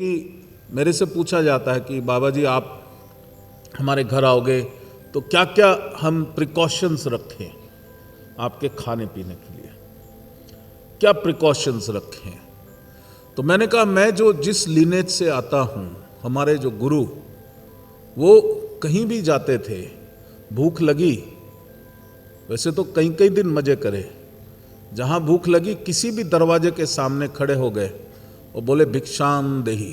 क्योंकि मेरे से पूछा जाता है कि बाबा जी आप हमारे घर आओगे तो क्या क्या हम प्रिकॉशंस रखें आपके खाने पीने के लिए, क्या प्रिकॉशंस रखें। तो मैंने कहा मैं जो जिस लीनेज से आता हूँ, हमारे जो गुरु वो कहीं भी जाते थे, भूख लगी, वैसे तो कई कई दिन मजे करे, जहाँ भूख लगी किसी भी दरवाजे के सामने खड़े हो गए और बोले भिक्षाम देही,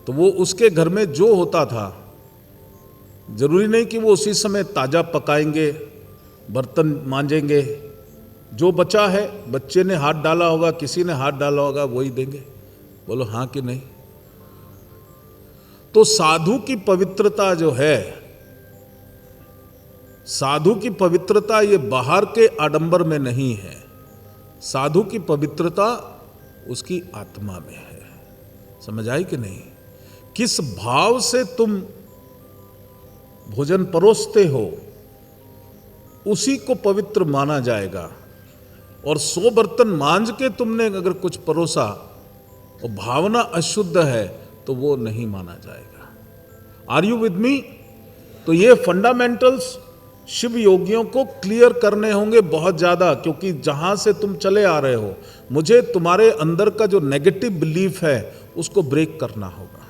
तो वो उसके घर में जो होता था, जरूरी नहीं कि वो उसी समय ताज़ा पकाएंगे, बर्तन मांजेंगे, जो बचा है बच्चे ने हाथ डाला होगा, किसी ने हाथ डाला होगा, वही देंगे। बोलो हाँ कि नहीं। तो साधु की पवित्रता जो है, साधु की पवित्रता ये बाहर के आडंबर में नहीं है, साधु की पवित्रता उसकी आत्मा में है। समझ आई कि नहीं। किस भाव से तुम भोजन परोसते हो उसी को पवित्र माना जाएगा। और 100 बर्तन मांज के तुमने अगर कुछ परोसा और भावना अशुद्ध है तो वो नहीं माना जाएगा। Are you with me. तो ये फंडामेंटल्स शिव योगियों को क्लियर करने होंगे बहुत ज्यादा, क्योंकि जहां से तुम चले आ रहे हो, मुझे तुम्हारे अंदर का जो नेगेटिव बिलीफ है उसको ब्रेक करना होगा,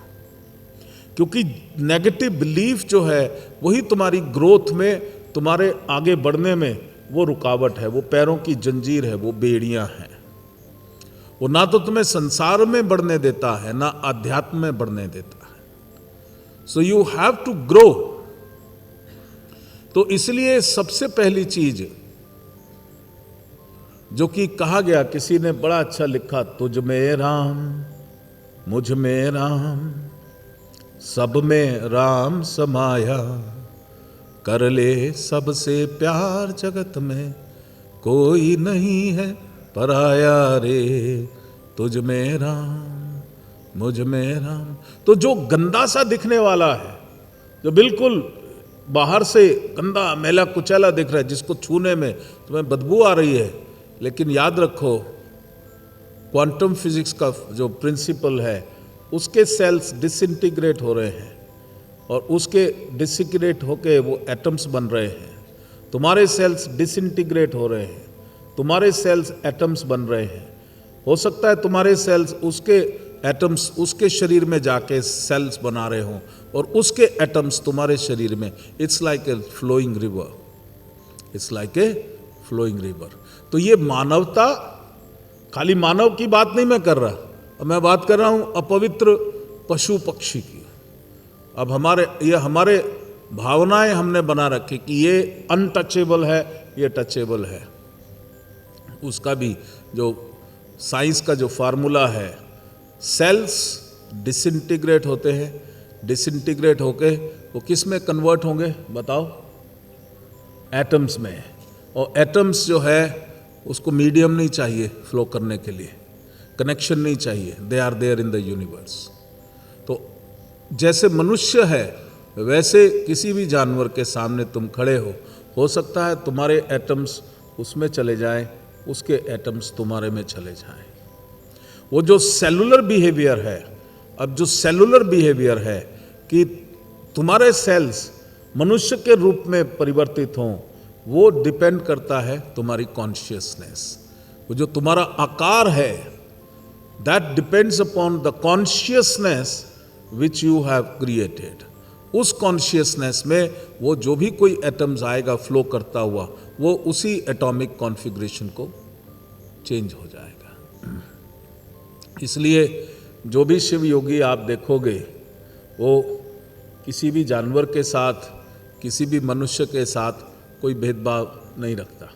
क्योंकि नेगेटिव बिलीफ जो है वही तुम्हारी ग्रोथ में, तुम्हारे आगे बढ़ने में वो रुकावट है, वो पैरों की जंजीर है, वो बेड़ियां हैं। वो ना तो तुम्हें संसार में बढ़ने देता है, ना आध्यात्म में बढ़ने देता है। So you have to grow. तो इसलिए सबसे पहली चीज जो कि कहा गया, किसी ने बड़ा अच्छा लिखा, तुझ में राम मुझ में राम सब में राम समाया, कर ले सबसे प्यार जगत में कोई नहीं है पराया रे, तुझ में राम मुझ में राम। तो जो गंदा सा दिखने वाला है, जो बिल्कुल बाहर से गंदा मैला कुचैला दिख रहा है, जिसको छूने में तुम्हें बदबू आ रही है, लेकिन याद रखो क्वांटम फिजिक्स का जो प्रिंसिपल है, उसके सेल्स डिसइंटीग्रेट हो रहे हैं और उसके डिसइंटीग्रेट होके वो एटम्स बन रहे हैं। तुम्हारे सेल्स डिसइंटीग्रेट हो रहे हैं, तुम्हारे सेल्स एटम्स बन रहे हैं। हो सकता है तुम्हारे सेल्स उसके एटम्स उसके शरीर में जाके सेल्स बना रहे हों और उसके एटम्स तुम्हारे शरीर में। It's like a flowing river, it's like a flowing river. तो ये मानवता, खाली मानव की बात नहीं मैं कर रहा, मैं बात कर रहा हूं अपवित्र पशु पक्षी की। अब हमारे भावनाएं हमने बना रखी कि ये अनटचेबल है, ये टचेबल है। उसका भी जो साइंस का जो फार्मूला है, सेल्स डिसइंटीग्रेट होते हैं, डिसइंटीग्रेट होके वो किस में कन्वर्ट होंगे बताओ, एटम्स में। और एटम्स जो है उसको मीडियम नहीं चाहिए फ्लो करने के लिए, कनेक्शन नहीं चाहिए, they are there in the universe. तो जैसे मनुष्य है वैसे किसी भी जानवर के सामने तुम खड़े हो सकता है तुम्हारे एटम्स उसमें चले जाएं, उसके एटम्स तुम्हारे में चले जाएं। वो जो सेलुलर बिहेवियर है, अब जो सेलुलर बिहेवियर है कि तुम्हारे सेल्स मनुष्य के रूप में परिवर्तित हों, वो डिपेंड करता है तुम्हारी कॉन्शियसनेस। वो जो तुम्हारा आकार है, that depends upon the consciousness which you have created. उस कॉन्शियसनेस में वो जो भी कोई एटम्स आएगा फ्लो करता हुआ, वो उसी एटॉमिक कॉन्फ़िगरेशन को चेंज हो जाएगा। इसलिए जो भी शिव योगी आप देखोगे वो किसी भी जानवर के साथ, किसी भी मनुष्य के साथ कोई भेदभाव नहीं रखता।